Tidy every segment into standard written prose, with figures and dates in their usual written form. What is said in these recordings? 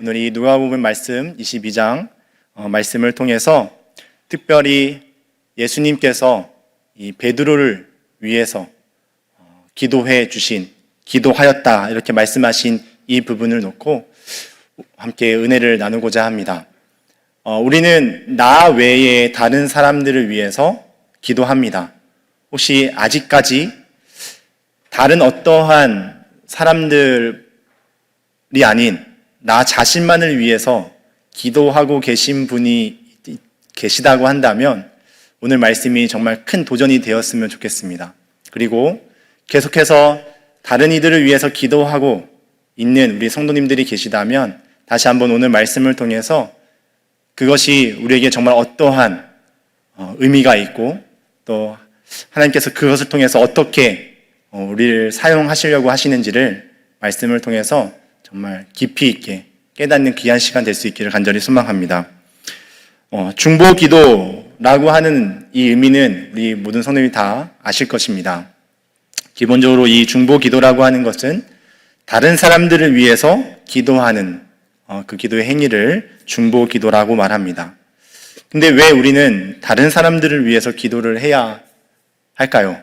오늘 이 누가복음 말씀 22장 말씀을 통해서 특별히 예수님께서 이 베드로를 위해서 기도하였다 이렇게 말씀하신 이 부분을 놓고 함께 은혜를 나누고자 합니다. 우리는 나 외에 다른 사람들을 위해서 기도합니다. 혹시 아직까지 다른 어떠한 사람들이 아닌 나 자신만을 위해서 기도하고 계신 분이 계시다고 한다면 오늘 말씀이 정말 큰 도전이 되었으면 좋겠습니다. 그리고 계속해서 다른 이들을 위해서 기도하고 있는 우리 성도님들이 계시다면 다시 한번 오늘 말씀을 통해서 그것이 우리에게 정말 어떠한 의미가 있고 또 하나님께서 그것을 통해서 어떻게 우리를 사용하시려고 하시는지를 말씀을 통해서 정말 깊이 있게 깨닫는 귀한 시간 될 수 있기를 간절히 소망합니다. 중보기도라고 하는 이 의미는 우리 모든 성도님이 다 아실 것입니다. 기본적으로 이 중보기도라고 하는 것은 다른 사람들을 위해서 기도하는 그 기도의 행위를 중보기도라고 말합니다. 근데 왜 우리는 다른 사람들을 위해서 기도를 해야 할까요?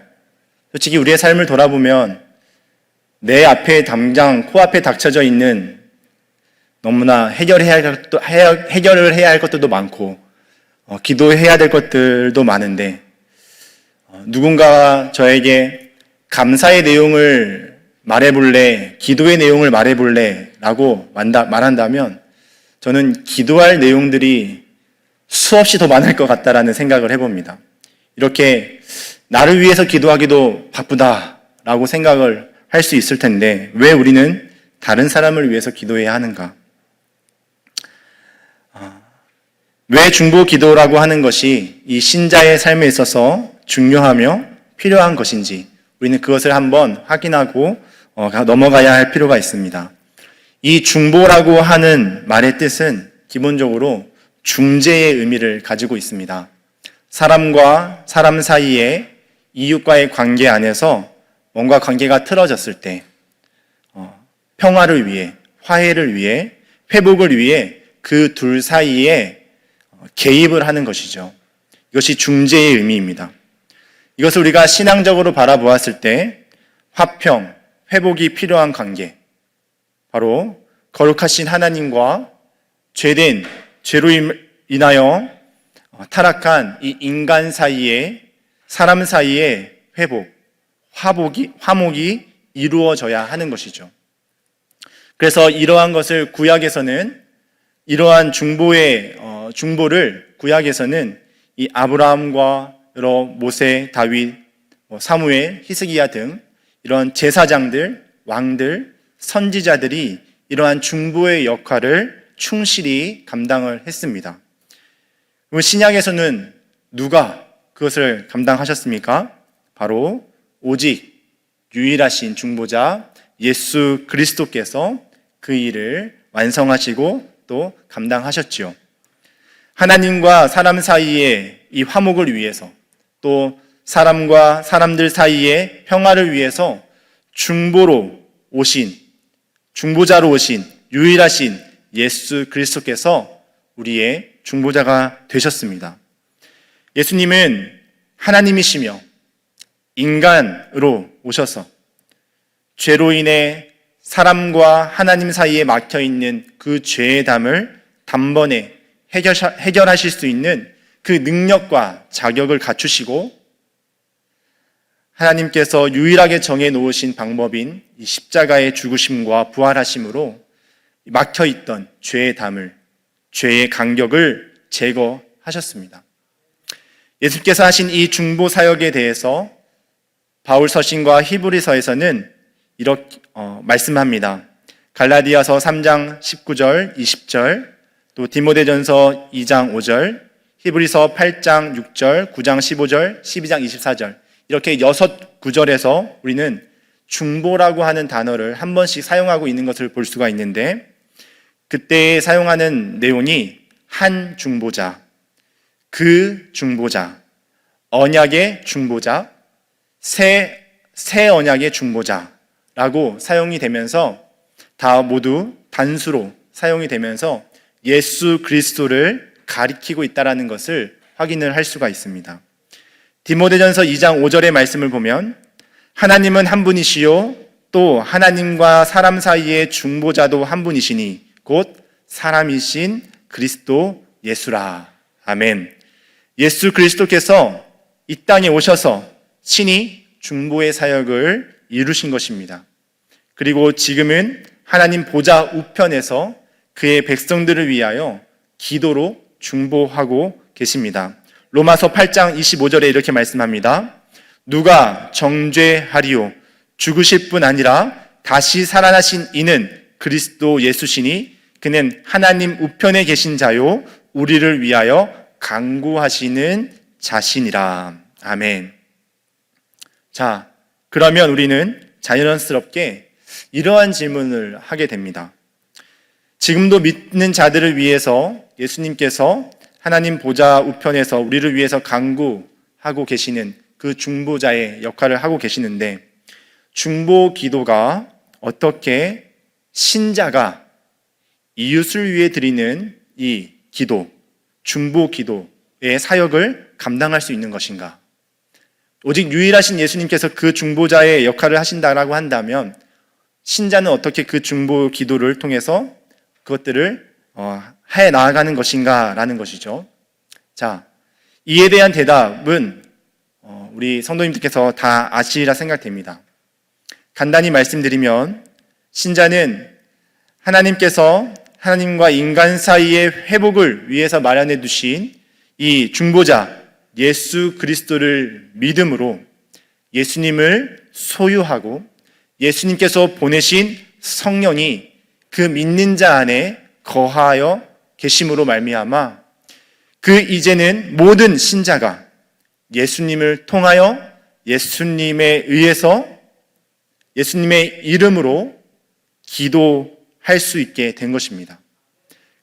솔직히 우리의 삶을 돌아보면 내 앞에 당장 코앞에 닥쳐져 있는 너무나 해결을 해야 할 것들도 많고 기도해야 될 것들도 많은데 누군가가 저에게 감사의 내용을 말해볼래, 기도의 내용을 말해볼래 라고 말한다면 저는 기도할 내용들이 수없이 더 많을 것 같다라는 생각을 해봅니다. 이렇게 나를 위해서 기도하기도 바쁘다라고 생각을 할 수 있을 텐데 왜 우리는 다른 사람을 위해서 기도해야 하는가? 왜 중보 기도라고 하는 것이 이 신자의 삶에 있어서 중요하며 필요한 것인지 우리는 그것을 한번 확인하고 넘어가야 할 필요가 있습니다. 이 중보라고 하는 말의 뜻은 기본적으로 중재의 의미를 가지고 있습니다. 사람과 사람 사이에 이웃과의 관계 안에서 뭔가 관계가 틀어졌을 때 평화를 위해, 화해를 위해, 회복을 위해 그 둘 사이에 개입을 하는 것이죠. 이것이 중재의 의미입니다. 이것을 우리가 신앙적으로 바라보았을 때 화평, 회복이 필요한 관계, 바로 거룩하신 하나님과 죄로 인하여 타락한 이 인간 사이에, 사람 사이에 회복, 화목이 이루어져야 하는 것이죠. 그래서 이러한 것을 구약에서는 이러한 중보를 구약에서는 이 아브라함과 여러 모세, 다윗, 사무엘, 히스기야 등 이런 제사장들, 왕들, 선지자들이 이러한 중보의 역할을 충실히 감당을 했습니다. 그럼 신약에서는 누가 그것을 감당하셨습니까? 바로 오직 유일하신 중보자 예수 그리스도께서 그 일을 완성하시고 또 감당하셨지요. 하나님과 사람 사이의 이 화목을 위해서 또 사람과 사람들 사이의 평화를 위해서 중보자로 오신 유일하신 예수 그리스도께서 우리의 중보자가 되셨습니다. 예수님은 하나님이시며 인간으로 오셔서 죄로 인해 사람과 하나님 사이에 막혀있는 그 죄의 담을 단번에 해결하실 수 있는 그 능력과 자격을 갖추시고 하나님께서 유일하게 정해놓으신 방법인 이 십자가의 죽으심과 부활하심으로 막혀있던 죄의 담을, 죄의 간격을 제거하셨습니다. 예수께서 하신 이 중보 사역에 대해서 바울 서신과 히브리서에서는 이렇게 말씀합니다. 갈라디아서 3장 19절, 20절, 또 디모데전서 2장 5절, 히브리서 8장 6절, 9장 15절, 12장 24절 이렇게 6구절에서 우리는 중보라고 하는 단어를 한 번씩 사용하고 있는 것을 볼 수가 있는데 그때 사용하는 내용이 한 중보자, 그 중보자, 언약의 중보자, 새 언약의 중보자라고 사용이 되면서 다 모두 단수로 사용이 되면서 예수 그리스도를 가리키고 있다는 것을 확인을 할 수가 있습니다. 디모데전서 2장 5절의 말씀을 보면 하나님은 한 분이시요 또 하나님과 사람 사이의 중보자도 한 분이시니 곧 사람이신 그리스도 예수라. 아멘. 예수 그리스도께서 이 땅에 오셔서 친히 중보의 사역을 이루신 것입니다. 그리고 지금은 하나님 보좌 우편에서 그의 백성들을 위하여 기도로 중보하고 계십니다. 로마서 8장 25절에 이렇게 말씀합니다. 누가 정죄하리요 죽으실 뿐 아니라 다시 살아나신 이는 그리스도 예수시니 그는 하나님 우편에 계신 자요 우리를 위하여 간구하시는 자신이라. 아멘. 자, 그러면 우리는 자연스럽게 이러한 질문을 하게 됩니다. 지금도 믿는 자들을 위해서 예수님께서 하나님 보좌 우편에서 우리를 위해서 간구하고 계시는 그 중보자의 역할을 하고 계시는데 중보 기도가 어떻게 신자가 이웃을 위해 드리는 이 기도, 중보 기도의 사역을 감당할 수 있는 것인가? 오직 유일하신 예수님께서 그 중보자의 역할을 하신다라고 한다면 신자는 어떻게 그 중보 기도를 통해서 그것들을 해 나아가는 것인가 라는 것이죠. 자, 이에 대한 대답은 우리 성도님들께서 다 아시리라 생각됩니다. 간단히 말씀드리면 신자는 하나님께서 하나님과 인간 사이의 회복을 위해서 마련해 두신 이 중보자 예수 그리스도를 믿음으로 예수님을 소유하고 예수님께서 보내신 성령이 그 믿는 자 안에 거하여 계심으로 말미암아 그 이제는 모든 신자가 예수님을 통하여 예수님에 의해서 예수님의 이름으로 기도할 수 있게 된 것입니다.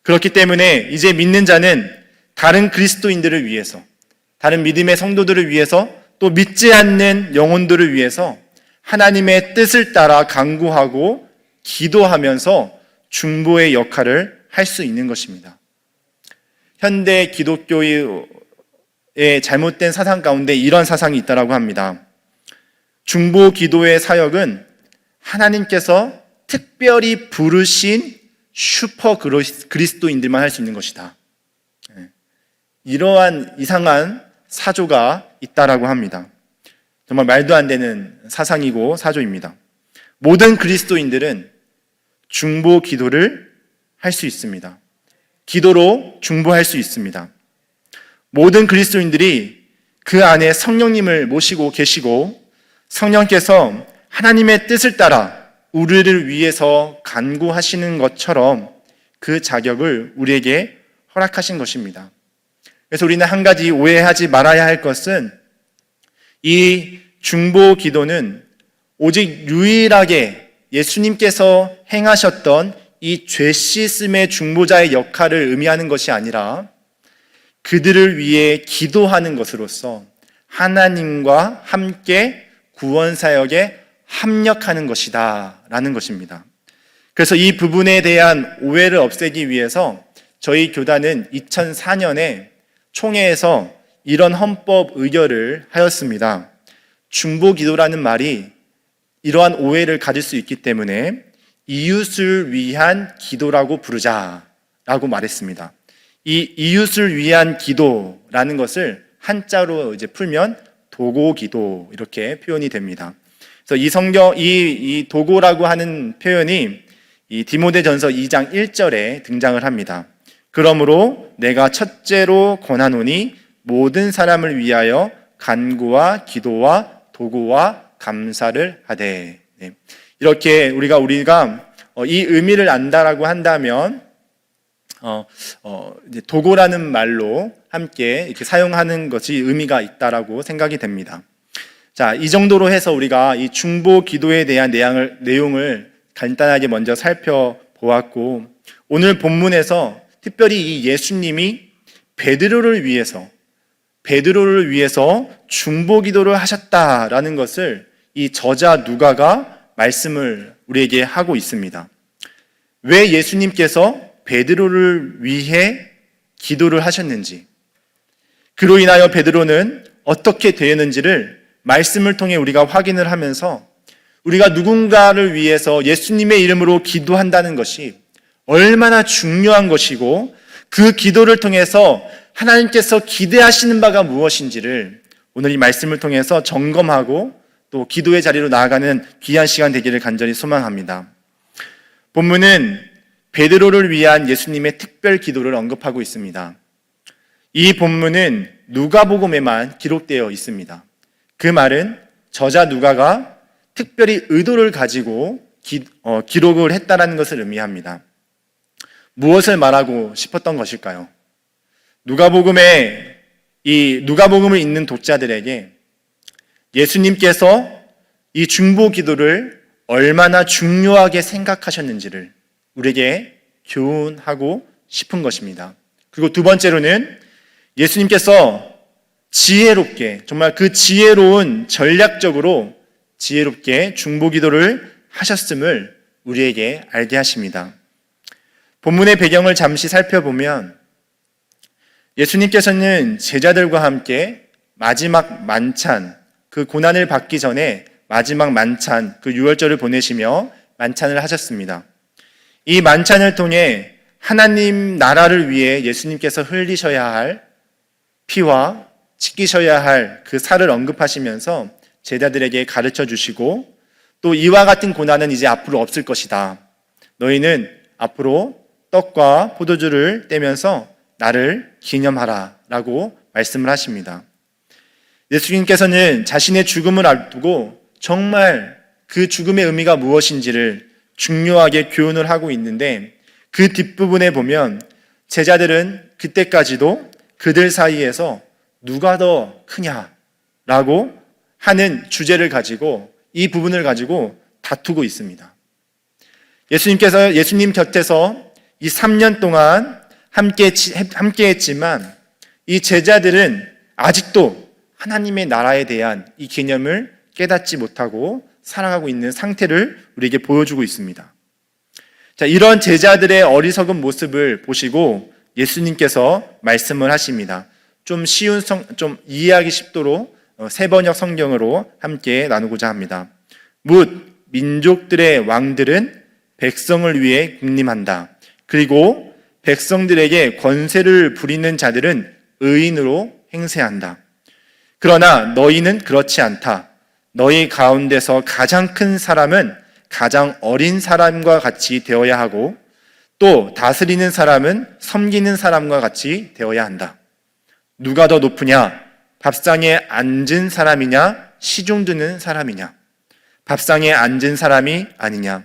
그렇기 때문에 이제 믿는 자는 다른 그리스도인들을 위해서 다른 믿음의 성도들을 위해서 또 믿지 않는 영혼들을 위해서 하나님의 뜻을 따라 간구하고 기도하면서 중보의 역할을 할 수 있는 것입니다. 현대 기독교의 잘못된 사상 가운데 이런 사상이 있다고 합니다. 중보 기도의 사역은 하나님께서 특별히 부르신 슈퍼 그리스도인들만 할 수 있는 것이다. 이러한 이상한 사조가 있다라고 합니다. 정말 말도 안 되는 사상이고 사조입니다. 모든 그리스도인들은 중보 기도를 할 수 있습니다. 기도로 중보할 수 있습니다. 모든 그리스도인들이 그 안에 성령님을 모시고 계시고 성령께서 하나님의 뜻을 따라 우리를 위해서 간구하시는 것처럼 그 자격을 우리에게 허락하신 것입니다. 그래서 우리는 한 가지 오해하지 말아야 할 것은 이 중보 기도는 오직 유일하게 예수님께서 행하셨던 이 죄 씻음의 중보자의 역할을 의미하는 것이 아니라 그들을 위해 기도하는 것으로서 하나님과 함께 구원 사역에 합력하는 것이다 라는 것입니다. 그래서 이 부분에 대한 오해를 없애기 위해서 저희 교단은 2004년에 총회에서 이런 헌법 의결을 하였습니다. 중보기도라는 말이 이러한 오해를 가질 수 있기 때문에 이웃을 위한 기도라고 부르자라고 말했습니다. 이 이웃을 위한 기도라는 것을 한자로 이제 풀면 도고기도 이렇게 표현이 됩니다. 그래서 이 도고라고 하는 표현이 이 디모데전서 2장 1절에 등장을 합니다. 그러므로 내가 첫째로 권하노니 모든 사람을 위하여 간구와 기도와 도구와 감사를 하되. 이렇게 우리가 이 의미를 안다라고 한다면 이제 도구라는 말로 함께 이렇게 사용하는 것이 의미가 있다라고 생각이 됩니다. 자, 이 정도로 해서 우리가 이 중보 기도에 대한 내용을 간단하게 먼저 살펴보았고, 오늘 본문에서 특별히 이 예수님이 베드로를 위해서 중보 기도를 하셨다라는 것을 이 저자 누가가 말씀을 우리에게 하고 있습니다. 왜 예수님께서 베드로를 위해 기도를 하셨는지, 그로 인하여 베드로는 어떻게 되었는지를 말씀을 통해 우리가 확인을 하면서 우리가 누군가를 위해서 예수님의 이름으로 기도한다는 것이 얼마나 중요한 것이고 그 기도를 통해서 하나님께서 기대하시는 바가 무엇인지를 오늘 이 말씀을 통해서 점검하고 또 기도의 자리로 나아가는 귀한 시간 되기를 간절히 소망합니다. 본문은 베드로를 위한 예수님의 특별 기도를 언급하고 있습니다. 이 본문은 누가복음에만 기록되어 있습니다. 그 말은 저자 누가가 특별히 의도를 가지고 기록을 했다는 것을 의미합니다. 무엇을 말하고 싶었던 것일까요? 누가복음을 읽는 독자들에게 예수님께서 이 중보 기도를 얼마나 중요하게 생각하셨는지를 우리에게 교훈하고 싶은 것입니다. 그리고 두 번째로는 예수님께서 지혜롭게, 정말 그 지혜로운 전략적으로 지혜롭게 중보 기도를 하셨음을 우리에게 알게 하십니다. 본문의 배경을 잠시 살펴보면 예수님께서는 제자들과 함께 마지막 만찬, 그 고난을 받기 전에 마지막 만찬, 그 유월절을 보내시며 만찬을 하셨습니다. 이 만찬을 통해 하나님 나라를 위해 예수님께서 흘리셔야 할 피와 지키셔야 할 그 살을 언급하시면서 제자들에게 가르쳐 주시고 또 이와 같은 고난은 이제 앞으로 없을 것이다. 너희는 앞으로 떡과 포도주를 떼면서 나를 기념하라 라고 말씀을 하십니다. 예수님께서는 자신의 죽음을 앞두고 정말 그 죽음의 의미가 무엇인지를 중요하게 교훈을 하고 있는데 그 뒷부분에 보면 제자들은 그때까지도 그들 사이에서 누가 더 크냐라고 하는 주제를 가지고 이 부분을 가지고 다투고 있습니다. 예수님 곁에서 이 3년 동안 함께 했지만 이 제자들은 아직도 하나님의 나라에 대한 이 개념을 깨닫지 못하고 살아가고 있는 상태를 우리에게 보여주고 있습니다. 자, 이런 제자들의 어리석은 모습을 보시고 예수님께서 말씀을 하십니다. 좀 이해하기 쉽도록 세 번역 성경으로 함께 나누고자 합니다. 뭇 민족들의 왕들은 백성을 위해 군림한다. 그리고 백성들에게 권세를 부리는 자들은 의인으로 행세한다. 그러나 너희는 그렇지 않다. 너희 가운데서 가장 큰 사람은 가장 어린 사람과 같이 되어야 하고 또 다스리는 사람은 섬기는 사람과 같이 되어야 한다. 누가 더 높으냐? 밥상에 앉은 사람이냐? 시중 드는 사람이냐? 밥상에 앉은 사람이 아니냐?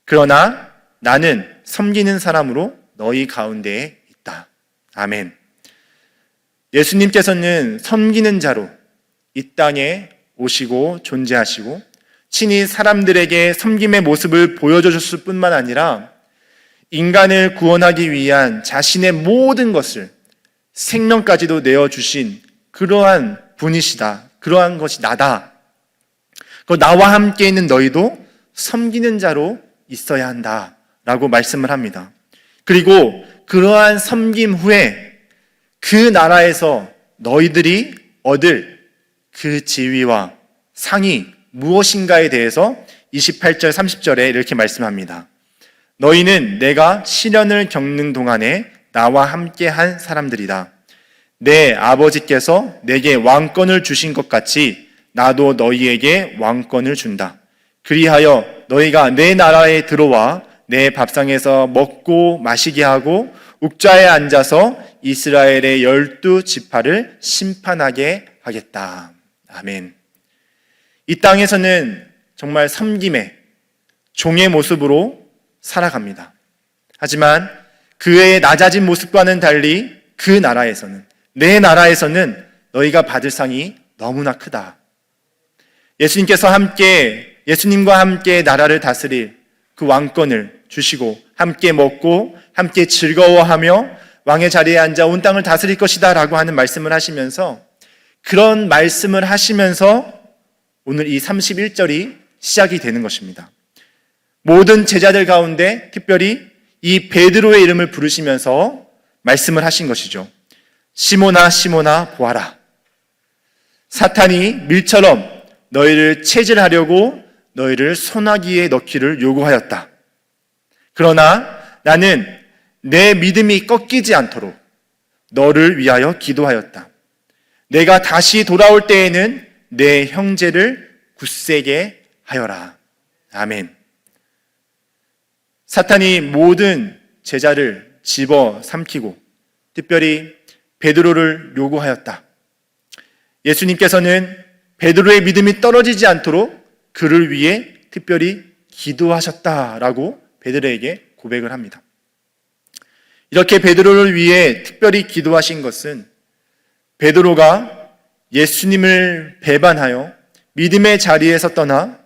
그러나 나는 섬기는 사람으로 너희 가운데에 있다. 아멘. 예수님께서는 섬기는 자로 이 땅에 오시고 존재하시고 친히 사람들에게 섬김의 모습을 보여주셨을 뿐만 아니라 인간을 구원하기 위한 자신의 모든 것을 생명까지도 내어주신 그러한 분이시다. 그러한 것이 나다. 나와 함께 있는 너희도 섬기는 자로 있어야 한다. 라고 말씀을 합니다. 그리고 그러한 섬김 후에 그 나라에서 너희들이 얻을 그 지위와 상이 무엇인가에 대해서 28절 30절에 이렇게 말씀합니다. 너희는 내가 시련을 겪는 동안에 나와 함께한 사람들이다. 내 아버지께서 내게 왕권을 주신 것 같이 나도 너희에게 왕권을 준다. 그리하여 너희가 내 나라에 들어와 내 밥상에서 먹고 마시게 하고 옥좌에 앉아서 이스라엘의 12지파를 심판하게 하겠다. 아멘. 이 땅에서는 정말 섬김의 종의 모습으로 살아갑니다. 하지만 그의 낮아진 모습과는 달리 그 나라에서는, 내 나라에서는 너희가 받을 상이 너무나 크다. 예수님과 함께 나라를 다스릴 그 왕권을 주시고 함께 먹고 함께 즐거워하며 왕의 자리에 앉아 온 땅을 다스릴 것이다 라고 하는 말씀을 하시면서 그런 말씀을 하시면서 오늘 이 31절이 시작이 되는 것입니다. 모든 제자들 가운데 특별히 이 베드로의 이름을 부르시면서 말씀을 하신 것이죠. 시몬아 시몬아 보아라. 사탄이 밀처럼 너희를 체질하려고 너희를 소나기에 넣기를 요구하였다. 그러나 나는 내 믿음이 꺾이지 않도록 너를 위하여 기도하였다. 내가 다시 돌아올 때에는 내 형제를 굳세게 하여라. 아멘. 사탄이 모든 제자를 집어삼키고 특별히 베드로를 요구하였다. 예수님께서는 베드로의 믿음이 떨어지지 않도록 그를 위해 특별히 기도하셨다라고 베드로에게 고백을 합니다. 이렇게 베드로를 위해 특별히 기도하신 것은 베드로가 예수님을 배반하여 믿음의 자리에서 떠나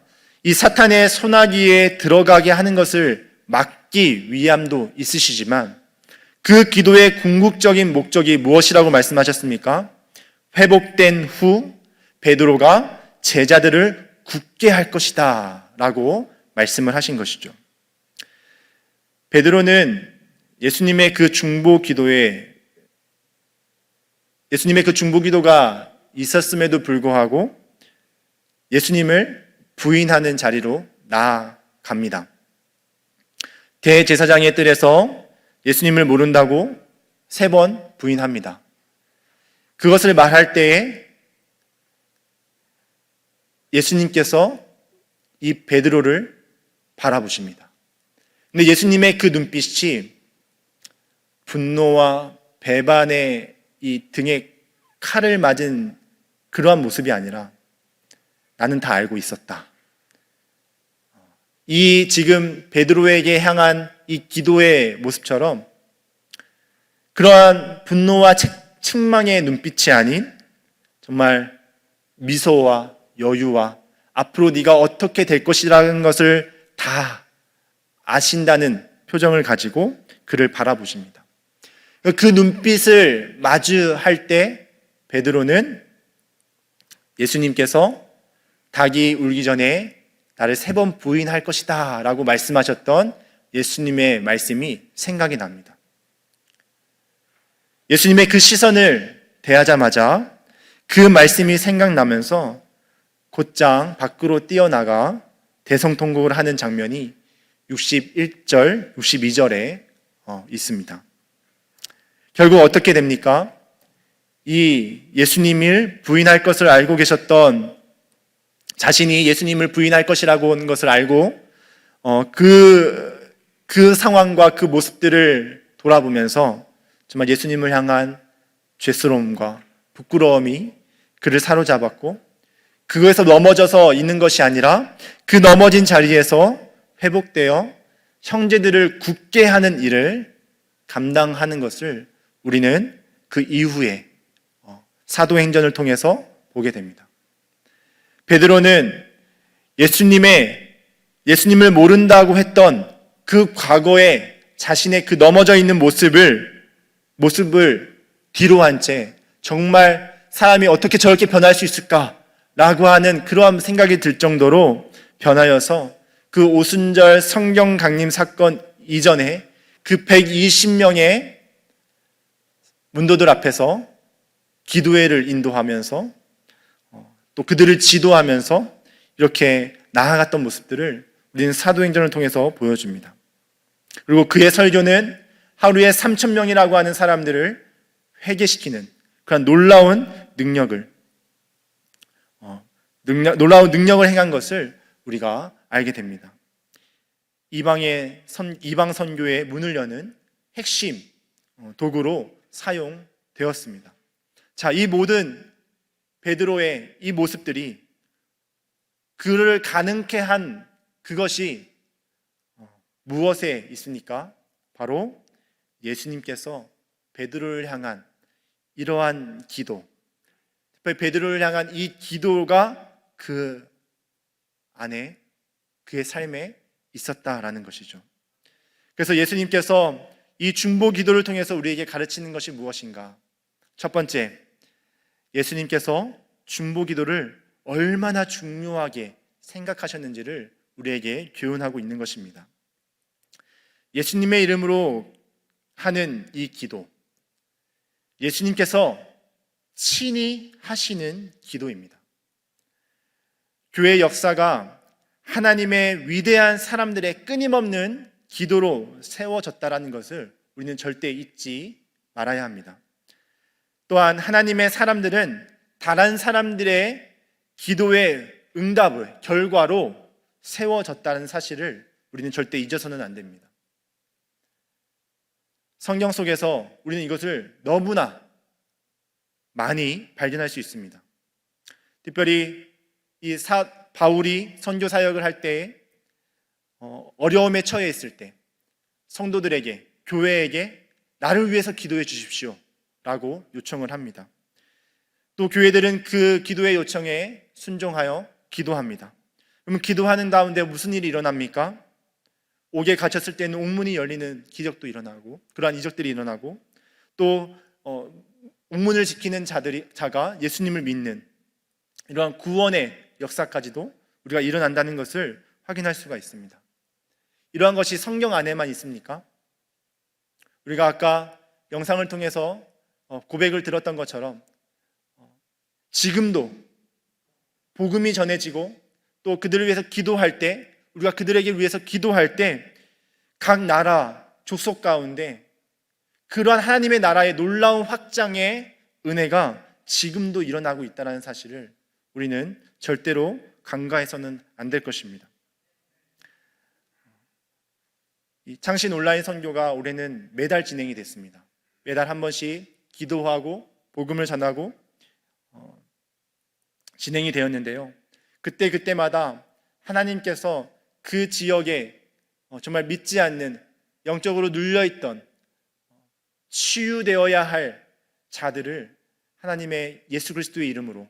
이 사탄의 소나기에 들어가게 하는 것을 막기 위함도 있으시지만 그 기도의 궁극적인 목적이 무엇이라고 말씀하셨습니까? 회복된 후 베드로가 제자들을 굳게 할 것이다 라고 말씀을 하신 것이죠. 베드로는 예수님의 그 중보 기도가 있었음에도 불구하고 예수님을 부인하는 자리로 나아갑니다. 대제사장의 뜰에서 예수님을 모른다고 3번 부인합니다. 그것을 말할 때에 예수님께서 이 베드로를 바라보십니다. 근데 예수님의 그 눈빛이 분노와 배반의 이 등에 칼을 맞은 그러한 모습이 아니라 나는 다 알고 있었다. 이 지금 베드로에게 향한 이 기도의 모습처럼 그러한 분노와 책망의 눈빛이 아닌 정말 미소와 여유와 앞으로 네가 어떻게 될 것이라는 것을 다 아신다는 표정을 가지고 그를 바라보십니다. 그 눈빛을 마주할 때 베드로는 예수님께서 닭이 울기 전에 나를 3번 부인할 것이다 라고 말씀하셨던 예수님의 말씀이 생각이 납니다. 예수님의 그 시선을 대하자마자 그 말씀이 생각나면서 곧장 밖으로 뛰어나가 대성통곡을 하는 장면이 61절, 62절에 있습니다. 결국 어떻게 됩니까? 이 예수님을 부인할 것을 알고 계셨던 자신이 예수님을 부인할 것이라고 하는 것을 알고 그 상황과 그 모습들을 돌아보면서 정말 예수님을 향한 죄스러움과 부끄러움이 그를 사로잡았고 그것에서 넘어져서 있는 것이 아니라 그 넘어진 자리에서 회복되어 형제들을 굳게 하는 일을 감당하는 것을 우리는 그 이후에 사도행전을 통해서 보게 됩니다. 베드로는 예수님을 모른다고 했던 그 과거의 자신의 그 넘어져 있는 모습을 뒤로 한 채 정말 사람이 어떻게 저렇게 변할 수 있을까라고 하는 그러한 생각이 들 정도로 변하여서 그 오순절 성경 강림 사건 이전에 그 120명의 문도들 앞에서 기도회를 인도하면서 또 그들을 지도하면서 이렇게 나아갔던 모습들을 우리는 사도행전을 통해서 보여줍니다. 그리고 그의 설교는 하루에 3,000명이라고 하는 사람들을 회개시키는 그런 놀라운 능력을 행한 것을 우리가 알게 됩니다. 이방 선교의 문을 여는 핵심 도구로 사용되었습니다. 자, 이 모든 베드로의 이 모습들이 그를 가능케 한 그것이 무엇에 있습니까? 바로 예수님께서 베드로를 향한 이러한 기도, 베드로를 향한 이 기도가 그 안에 그의 삶에 있었다라는 것이죠. 그래서 예수님께서 이 중보 기도를 통해서 우리에게 가르치는 것이 무엇인가? 첫 번째, 예수님께서 중보 기도를 얼마나 중요하게 생각하셨는지를 우리에게 교훈하고 있는 것입니다. 예수님의 이름으로 하는 이 기도, 예수님께서 친히 하시는 기도입니다. 교회 역사가 하나님의 위대한 사람들의 끊임없는 기도로 세워졌다는 것을 우리는 절대 잊지 말아야 합니다. 또한 하나님의 사람들은 다른 사람들의 기도의 응답을 결과로 세워졌다는 사실을 우리는 절대 잊어서는 안 됩니다. 성경 속에서 우리는 이것을 너무나 많이 발견할 수 있습니다. 특별히 바울이 선교 사역을 할 때 어려움에 처해 있을 때 성도들에게, 교회에게 나를 위해서 기도해 주십시오 라고 요청을 합니다. 또 교회들은 그 기도의 요청에 순종하여 기도합니다. 그러면 기도하는 가운데 무슨 일이 일어납니까? 옥에 갇혔을 때는 옥문이 열리는 기적도 일어나고, 그러한 이적들이 일어나고, 또 옥문을 지키는 자가 예수님을 믿는 이러한 구원의 역사까지도 우리가 일어난다는 것을 확인할 수가 있습니다. 이러한 것이 성경 안에만 있습니까? 우리가 아까 영상을 통해서 고백을 들었던 것처럼 지금도 복음이 전해지고 또 그들을 위해서 기도할 때, 우리가 그들에게 위해서 기도할 때 각 나라 족속 가운데 그러한 하나님의 나라의 놀라운 확장의 은혜가 지금도 일어나고 있다는 사실을 우리는 절대로 간과해서는 안 될 것입니다. 이 창신 온라인 선교가 올해는 매달 진행이 됐습니다. 매달 한 번씩 기도하고 복음을 전하고 진행이 되었는데요. 그때마다 하나님께서 그 지역에 정말 믿지 않는, 영적으로 눌려있던, 치유되어야 할 자들을 하나님의 예수 그리스도의 이름으로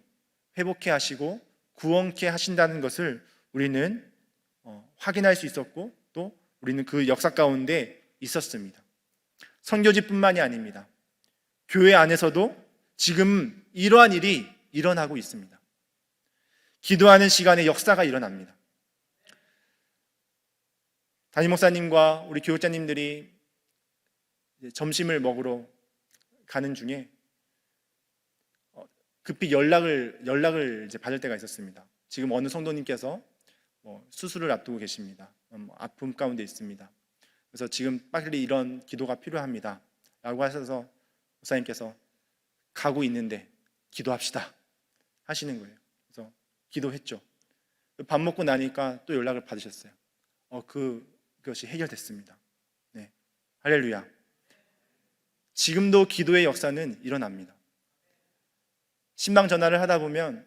회복케 하시고 구원케 하신다는 것을 우리는 확인할 수 있었고, 또 우리는 그 역사 가운데 있었습니다. 선교지뿐만이 아닙니다. 교회 안에서도 지금 이러한 일이 일어나고 있습니다. 기도하는 시간에 역사가 일어납니다. 담임 목사님과 우리 교육자님들이 점심을 먹으러 가는 중에 급히 연락을 이제 받을 때가 있었습니다. 지금 어느 성도님께서 수술을 앞두고 계십니다. 아픔 가운데 있습니다. 그래서 지금 빨리 이런 기도가 필요합니다 라고 하셔서 목사님께서 가고 있는데 기도합시다 하시는 거예요. 그래서 기도했죠. 밥 먹고 나니까 또 연락을 받으셨어요. 그것이 해결됐습니다. 네, 할렐루야. 지금도 기도의 역사는 일어납니다. 신방 전화를 하다 보면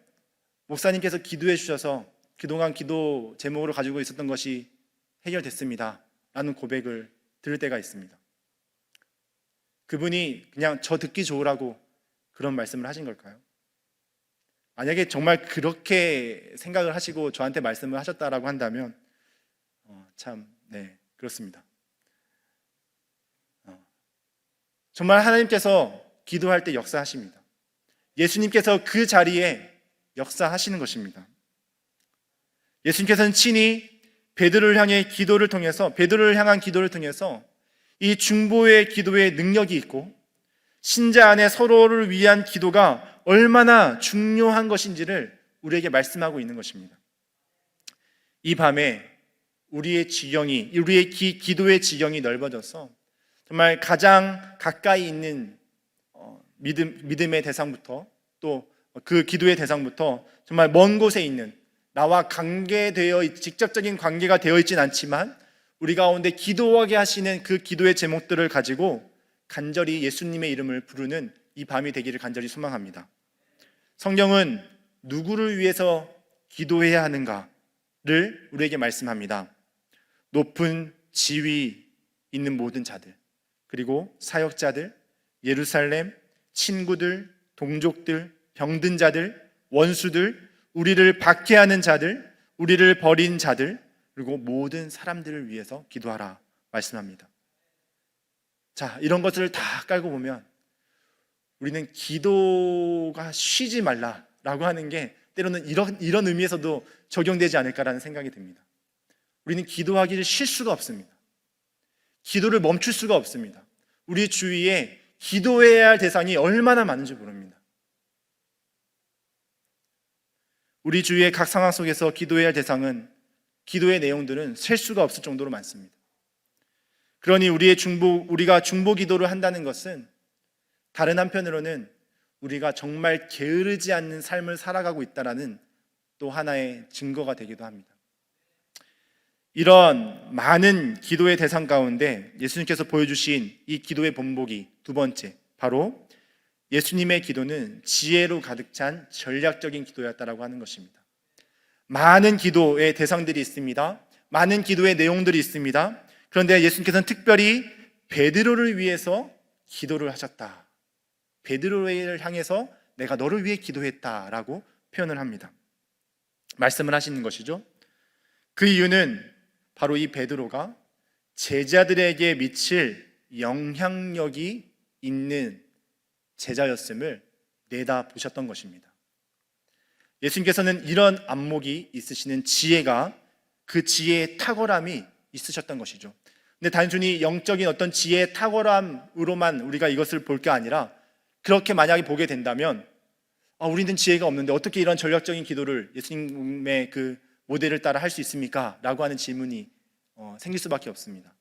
목사님께서 기도해 주셔서 그동안 기도 제목으로 가지고 있었던 것이 해결됐습니다 라는 고백을 들을 때가 있습니다. 그분이 그냥 저 듣기 좋으라고 그런 말씀을 하신 걸까요? 만약에 정말 그렇게 생각을 하시고 저한테 말씀을 하셨다라고 한다면 네, 그렇습니다. 정말 하나님께서 기도할 때 역사하십니다. 예수님께서 그 자리에 역사하시는 것입니다. 예수님께서는 친히 베드로를 향한 기도를 통해서 이 중보의 기도의 능력이 있고 신자 안에 서로를 위한 기도가 얼마나 중요한 것인지를 우리에게 말씀하고 있는 것입니다. 이 밤에 우리의 기도의 지경이 넓어져서 정말 가장 가까이 있는 믿음의 대상부터 또 그 기도의 대상부터 정말 먼 곳에 있는 나와 직접적인 관계가 되어 있진 않지만 우리 가운데 기도하게 하시는 그 기도의 제목들을 가지고 간절히 예수님의 이름을 부르는 이 밤이 되기를 간절히 소망합니다. 성경은 누구를 위해서 기도해야 하는가를 우리에게 말씀합니다. 높은 지위 있는 모든 자들, 그리고 사역자들, 예루살렘, 친구들, 동족들, 병든 자들, 원수들, 우리를 박해하는 자들, 우리를 버린 자들, 그리고 모든 사람들을 위해서 기도하라 말씀합니다. 자, 이런 것들을 다 깔고 보면 우리는 기도가 쉬지 말라라고 하는 게 때로는 이런 의미에서도 적용되지 않을까라는 생각이 듭니다. 우리는 기도하기를 쉴 수가 없습니다. 기도를 멈출 수가 없습니다. 우리 주위에 기도해야 할 대상이 얼마나 많은지 모릅니다. 우리 주위의 각 상황 속에서 기도해야 할 대상은, 기도의 내용들은 셀 수가 없을 정도로 많습니다. 그러니 우리가 중보 기도를 한다는 것은 다른 한편으로는 우리가 정말 게으르지 않는 삶을 살아가고 있다는 또 하나의 증거가 되기도 합니다. 이런 많은 기도의 대상 가운데 예수님께서 보여주신 이 기도의 본보기 두 번째, 바로 예수님의 기도는 지혜로 가득 찬 전략적인 기도였다라고 하는 것입니다. 많은 기도의 대상들이 있습니다. 많은 기도의 내용들이 있습니다. 그런데 예수님께서는 특별히 베드로를 위해서 기도를 하셨다. 베드로를 향해서 내가 너를 위해 기도했다라고 표현을 합니다. 말씀을 하시는 것이죠. 그 이유는 바로 이 베드로가 제자들에게 미칠 영향력이 있는 제자였음을 내다보셨던 것입니다. 예수님께서는 이런 안목이 있으시는 지혜가, 그 지혜의 탁월함이 있으셨던 것이죠. 근데 단순히 영적인 어떤 지혜의 탁월함으로만 우리가 이것을 볼 게 아니라, 그렇게 만약에 보게 된다면 우리는 지혜가 없는데 어떻게 이런 전략적인 기도를 예수님의 그 모델을 따라 할 수 있습니까? 라고 하는 질문이 생길 수밖에 없습니다.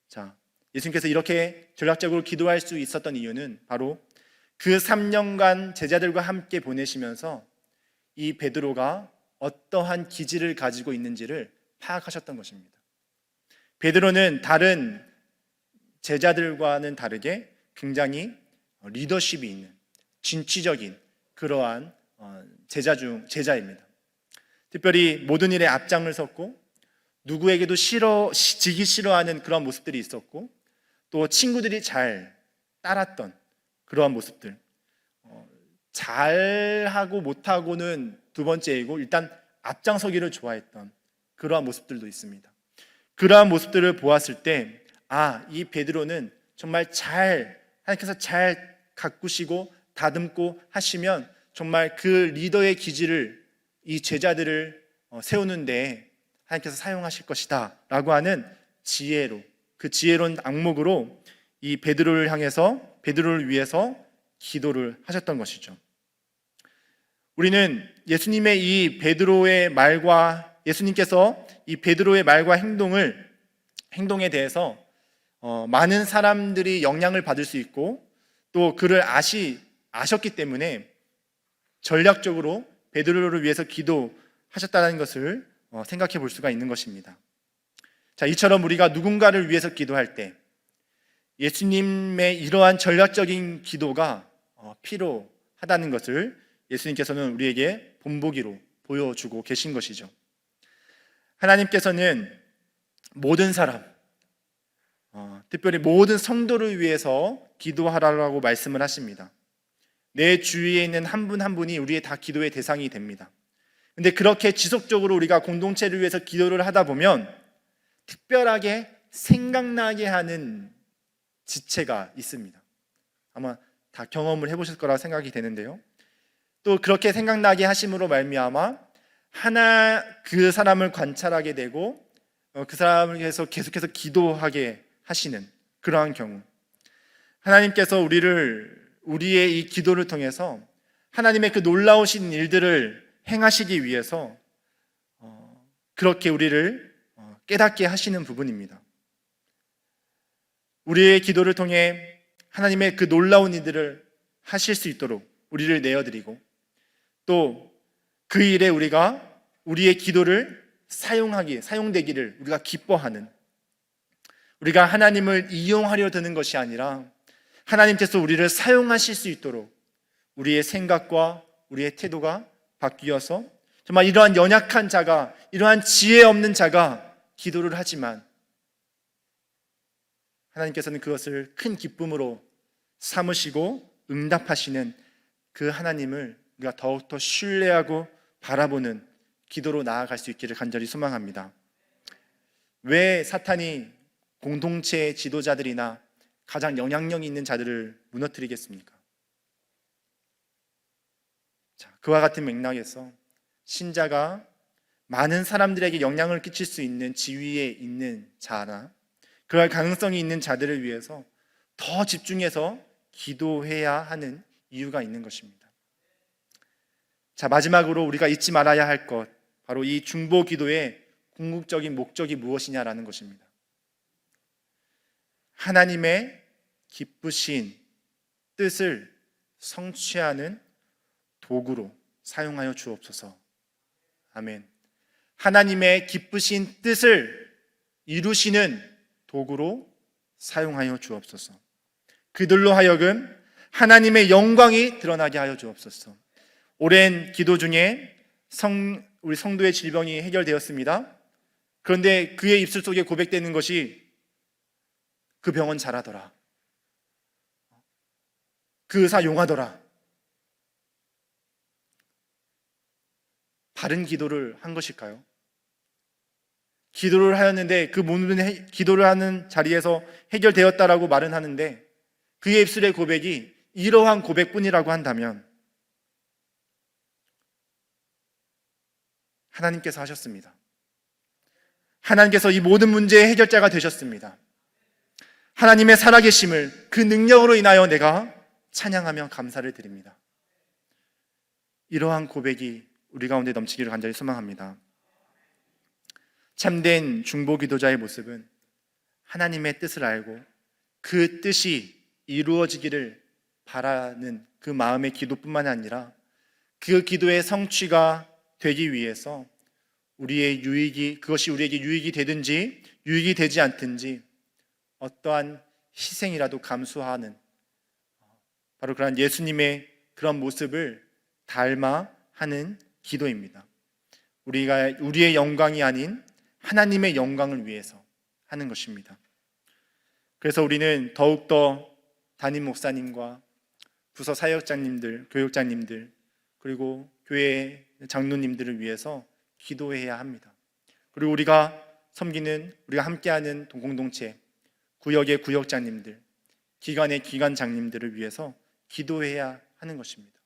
자, 예수님께서 이렇게 전략적으로 기도할 수 있었던 이유는 바로 그 3년간 제자들과 함께 보내시면서 이 베드로가 어떠한 기질을 가지고 있는지를 파악하셨던 것입니다. 베드로는 다른 제자들과는 다르게 굉장히 리더십이 있는 진취적인 그러한 제자입니다. 특별히 모든 일에 앞장을 섰고 누구에게도 지기 싫어하는 그런 모습들이 있었고, 또 친구들이 잘 따랐던 그러한 모습들, 잘하고 못하고는 두 번째이고 일단 앞장서기를 좋아했던 그러한 모습들도 있습니다. 그러한 모습들을 보았을 때 이 베드로는 정말 하나님께서 잘 가꾸시고 다듬고 하시면 정말 그 리더의 기질을, 이 제자들을 세우는데 하나님께서 사용하실 것이다 라고 하는 지혜로, 그 지혜로운 안목으로 이 베드로를 위해서 기도를 하셨던 것이죠. 우리는 예수님의 이 베드로의 말과, 예수님께서 이 베드로의 말과 행동에 대해서 많은 사람들이 영향을 받을 수 있고, 또 그를 아셨기 때문에 전략적으로 베드로를 위해서 기도하셨다는 것을 생각해 볼 수가 있는 것입니다. 자, 이처럼 우리가 누군가를 위해서 기도할 때 예수님의 이러한 전략적인 기도가 필요하다는 것을 예수님께서는 우리에게 본보기로 보여주고 계신 것이죠. 하나님께서는 모든 사람, 특별히 모든 성도를 위해서 기도하라고 말씀을 하십니다. 내 주위에 있는 한 분 한 분이 우리의 다 기도의 대상이 됩니다. 근데 그렇게 지속적으로 우리가 공동체를 위해서 기도를 하다 보면 특별하게 생각나게 하는 지체가 있습니다. 아마 다 경험을 해보실 거라 생각이 되는데요. 또 그렇게 생각나게 하심으로 말미암아 그 사람을 관찰하게 되고 그 사람을 위해서 계속해서 기도하게 하시는 그러한 경우, 하나님께서 우리의 이 기도를 통해서 하나님의 그 놀라우신 일들을 행하시기 위해서 그렇게 우리를 깨닫게 하시는 부분입니다. 우리의 기도를 통해 하나님의 그 놀라운 일들을 하실 수 있도록 우리를 내어드리고, 또 그 일에 우리의 기도를 사용되기를 우리가 기뻐하는, 우리가 하나님을 이용하려 드는 것이 아니라 하나님께서 우리를 사용하실 수 있도록 우리의 생각과 우리의 태도가 바뀌어서 정말 이러한 연약한 자가, 이러한 지혜 없는 자가 기도를 하지만 하나님께서는 그것을 큰 기쁨으로 삼으시고 응답하시는 그 하나님을 우리가 더욱더 신뢰하고 바라보는 기도로 나아갈 수 있기를 간절히 소망합니다. 왜 사탄이 공동체의 지도자들이나 가장 영향력 있는 자들을 무너뜨리겠습니까? 자, 그와 같은 맥락에서 신자가 많은 사람들에게 영향을 끼칠 수 있는 지위에 있는 자나 그럴 가능성이 있는 자들을 위해서 더 집중해서 기도해야 하는 이유가 있는 것입니다. 자, 마지막으로 우리가 잊지 말아야 할 것, 바로 이 중보 기도의 궁극적인 목적이 무엇이냐라는 것입니다. 하나님의 기쁘신 뜻을 성취하는 도구로 사용하여 주옵소서. 아멘. 하나님의 기쁘신 뜻을 이루시는 도구로 사용하여 주옵소서. 그들로 하여금 하나님의 영광이 드러나게 하여 주옵소서. 오랜 기도 중에 우리 성도의 질병이 해결되었습니다. 그런데 그의 입술 속에 고백되는 것이 그 병원 잘하더라, 그 의사 용하더라. 바른 기도를 한 것일까요? 기도를 하였는데 그 모든 기도를 하는 자리에서 해결되었다라고 말은 하는데 그의 입술의 고백이 이러한 고백뿐이라고 한다면 하나님께서 하셨습니다. 하나님께서 이 모든 문제의 해결자가 되셨습니다. 하나님의 살아계심을 그 능력으로 인하여 내가 찬양하며 감사를 드립니다. 이러한 고백이 우리 가운데 넘치기를 간절히 소망합니다. 참된 중보 기도자의 모습은 하나님의 뜻을 알고 그 뜻이 이루어지기를 바라는 그 마음의 기도뿐만 아니라 그 기도의 성취가 되기 위해서 그것이 우리에게 유익이 되든지 유익이 되지 않든지 어떠한 희생이라도 감수하는 바로 그런 예수님의 그런 모습을 닮아 하는 기도입니다. 우리의 영광이 아닌 하나님의 영광을 위해서 하는 것입니다. 그래서 우리는 더욱더 담임 목사님과 부서 사역자님들, 교육자님들, 그리고 교회 장로님들을 위해서 기도해야 합니다. 그리고 우리가 섬기는, 우리가 함께하는 공동체, 구역의 구역장님들, 기관의 기관장님들을 위해서 기도해야 하는 것입니다.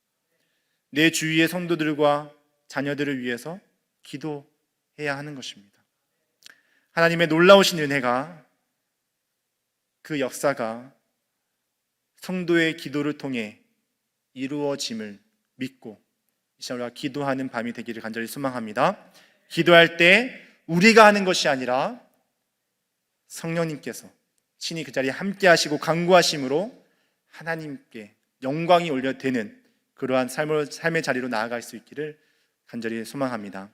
내 주위의 성도들과 자녀들을 위해서 기도해야 하는 것입니다. 하나님의 놀라우신 은혜가, 그 역사가 성도의 기도를 통해 이루어짐을 믿고 이 시간 우리가 기도하는 밤이 되기를 간절히 소망합니다. 기도할 때 우리가 하는 것이 아니라 성령님께서 친히 그 자리에 함께 하시고 강구하심으로 하나님께 영광이 올려되는 그러한 삶의 자리로 나아갈 수 있기를 간절히 소망합니다.